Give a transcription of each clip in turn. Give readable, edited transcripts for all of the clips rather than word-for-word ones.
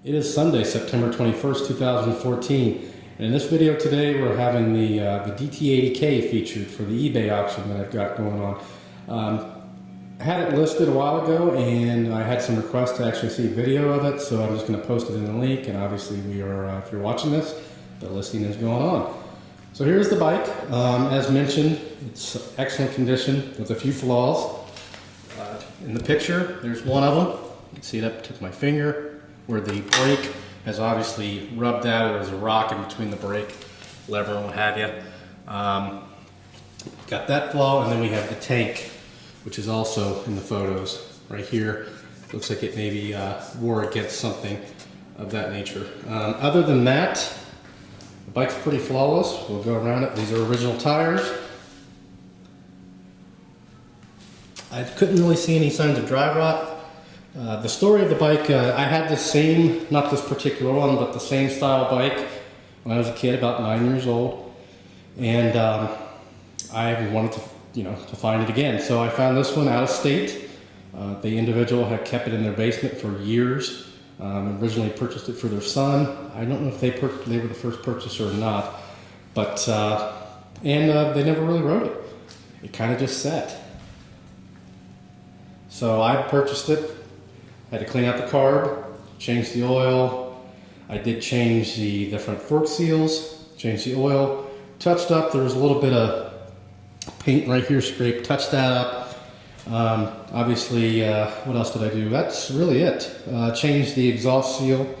It is Sunday, September 21st, 2014, and in this video today we're having the DT80K featured for the eBay auction that I've got going on. I had it listed a while ago and I had some requests to actually see a video of it, so I'm just going to post it in the link, and obviously we are, if you're watching this, the listing is going on. So here's the bike. As mentioned, it's excellent condition with a few flaws. In the picture, there's one of them. You can see it up to my finger, where the brake has obviously rubbed out, or there's a rock in between the brake lever and what have you. Got that flaw, and then we have the tank, which is also in the photos right here. Looks like it maybe wore against something of that nature. Other than that, the bike's pretty flawless. We'll go around it. These are original tires. I couldn't really see any signs of dry rot. The story of the bike, I had the same, not this particular one, but the same style bike when I was a kid, about 9 years old, and I wanted to, to find it again. So I found this one out of state. The individual had kept it in their basement for years. Originally purchased it for their son. I don't know if they were the first purchaser or not, but they never really rode it. It kind of just sat. So I purchased it. Had to clean out the carb, change the oil. I did change the front fork seals, change the oil, touched up. There was a little bit of paint right here scraped, touched that up. Obviously, what else did I do? That's really it. Changed the exhaust seal.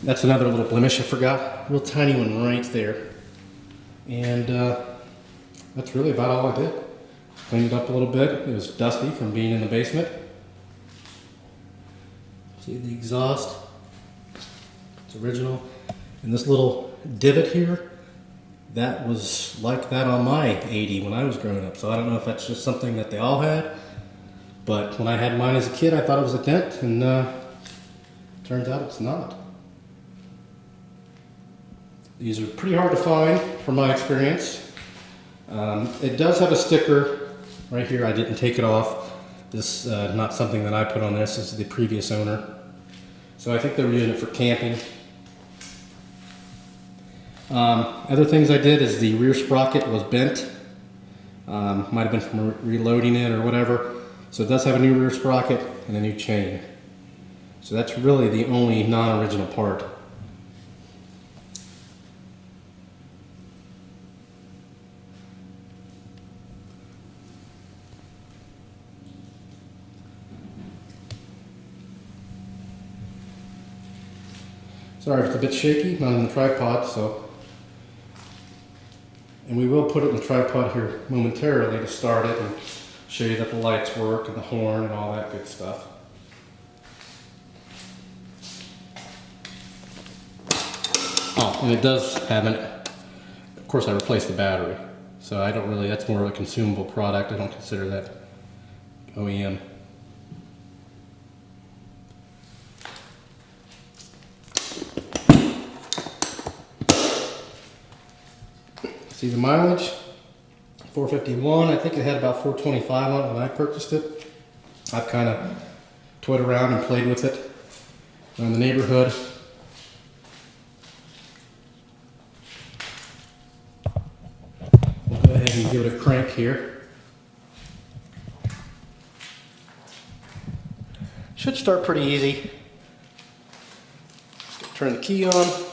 That's another little blemish I forgot. Real tiny one right there. And that's really about all I did. Cleaned it up a little bit. It was dusty from being in the basement. See the exhaust? It's original. And this little divot here, that was like that on my 80 when I was growing up. So I don't know if that's just something that they all had, but when I had mine as a kid, I thought it was a dent, and turns out it's not. These are pretty hard to find from my experience. It does have a sticker right here. I didn't take it off. This not something that I put on this. This is the previous owner. So I think they were using it for camping. Other things I did is the rear sprocket was bent. Might have been from reloading it or whatever. So it does have a new rear sprocket and a new chain. So that's really the only non-original part. Sorry if it's a bit shaky, not in the tripod, so. And we will put it in the tripod here momentarily to start it and show you that the lights work and the horn and all that good stuff. Oh, and it does have of course I replaced the battery. So I don't really, that's more of a consumable product. I don't consider that OEM. See the mileage, 451. I think it had about 425 on it when I purchased it. I've kind of toyed around and played with it around the neighborhood. We'll go ahead and give it a crank here. Should start pretty easy. Turn the key on.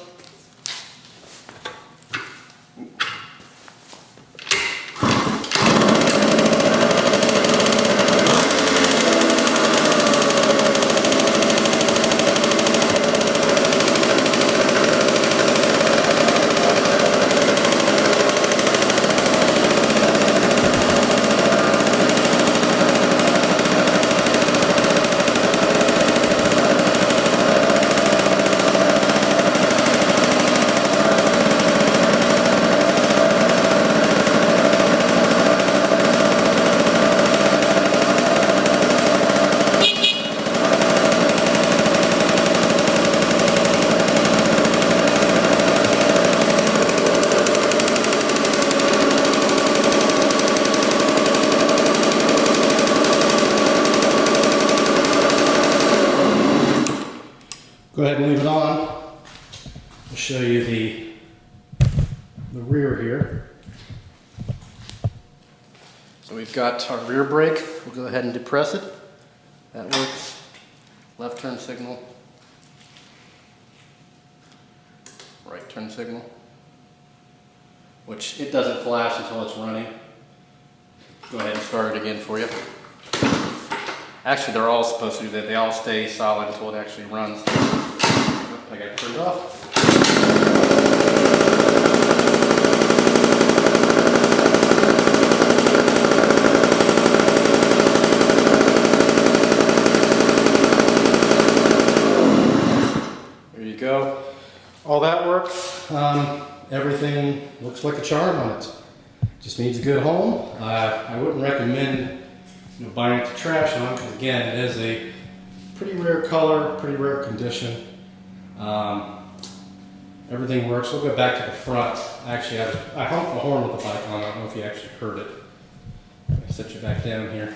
Go ahead and leave it on. I'll show you the rear here. So we've got our rear brake. We'll go ahead and depress it. That works. Left turn signal. Right turn signal. Which it doesn't flash until it's running. Go ahead and start it again for you. Actually, they're all supposed to do that. They all stay solid until it actually runs. I got it turned off. There you go. All that works. Everything looks like a charm on it. Just needs a good home. I wouldn't recommend buying it to trash on, because again, it is a pretty rare color, pretty rare condition. Everything works. We'll go back to the front. Actually, I honked the horn with the bike on. I don't know if you actually heard it. I'll set you back down here.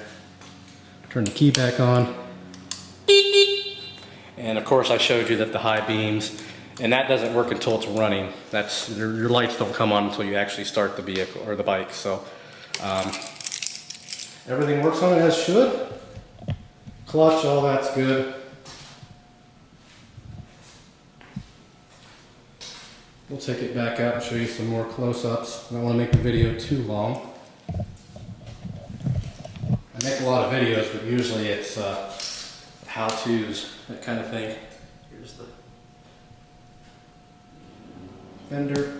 Turn the key back on. And of course, I showed you that the high beams, and that doesn't work until it's running. That's your lights don't come on until you actually start the vehicle or the bike. So everything works on it as should. Clutch, all that's good. We'll take it back out and show you some more close-ups. I don't want to make the video too long. I make a lot of videos, but usually it's how-tos, that kind of thing. Here's the fender.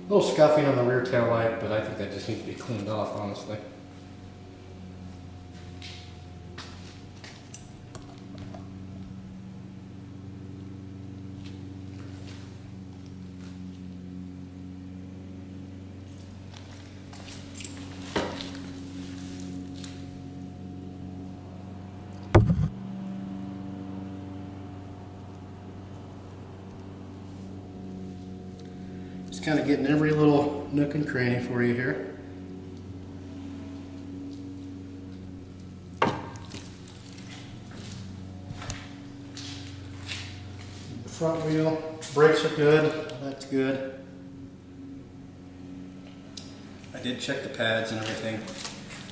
A little scuffing on the rear tail light, but I think that just needs to be cleaned off, honestly. Just kind of getting every little nook and cranny for you here. The front wheel, brakes are good, that's good. I did check the pads and everything.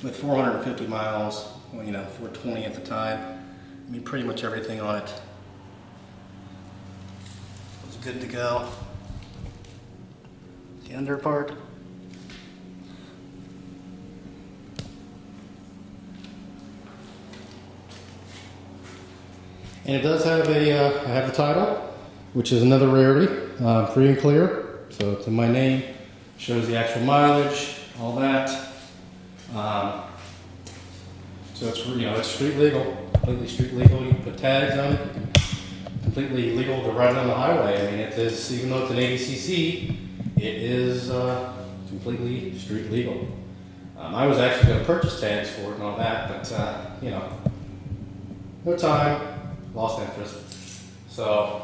With 450 miles, well, 420 at the time, I mean pretty much everything on it was good to go. The under part. And it does have I have the title, which is another rarity, free and clear. So it's in my name, shows the actual mileage, all that. So it's it's street legal, completely street legal. You can put tags on it. You can completely legal to ride it on the highway. I mean, it is, even though it's an 80cc. It is completely street legal. I was actually going to purchase tags for it and all that, but no time, lost interest. So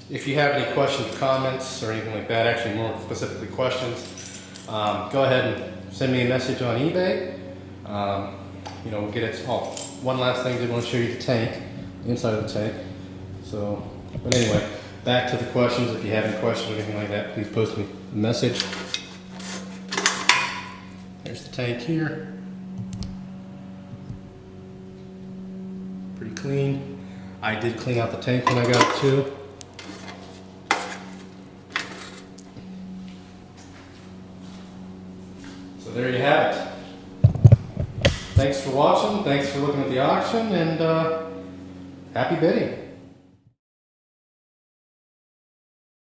if you have any questions or comments or anything like that, actually more specifically questions, go ahead and send me a message on eBay. We'll get it. Oh, one last thing, I did want to show you the tank, the inside of the tank. So, but anyway, back to the questions. If you have any questions or anything like that, please post me a message. There's the tank here. Pretty clean. I did clean out the tank when I got it too. So there you have it. Thanks for watching. Thanks for looking at the auction, and happy bidding.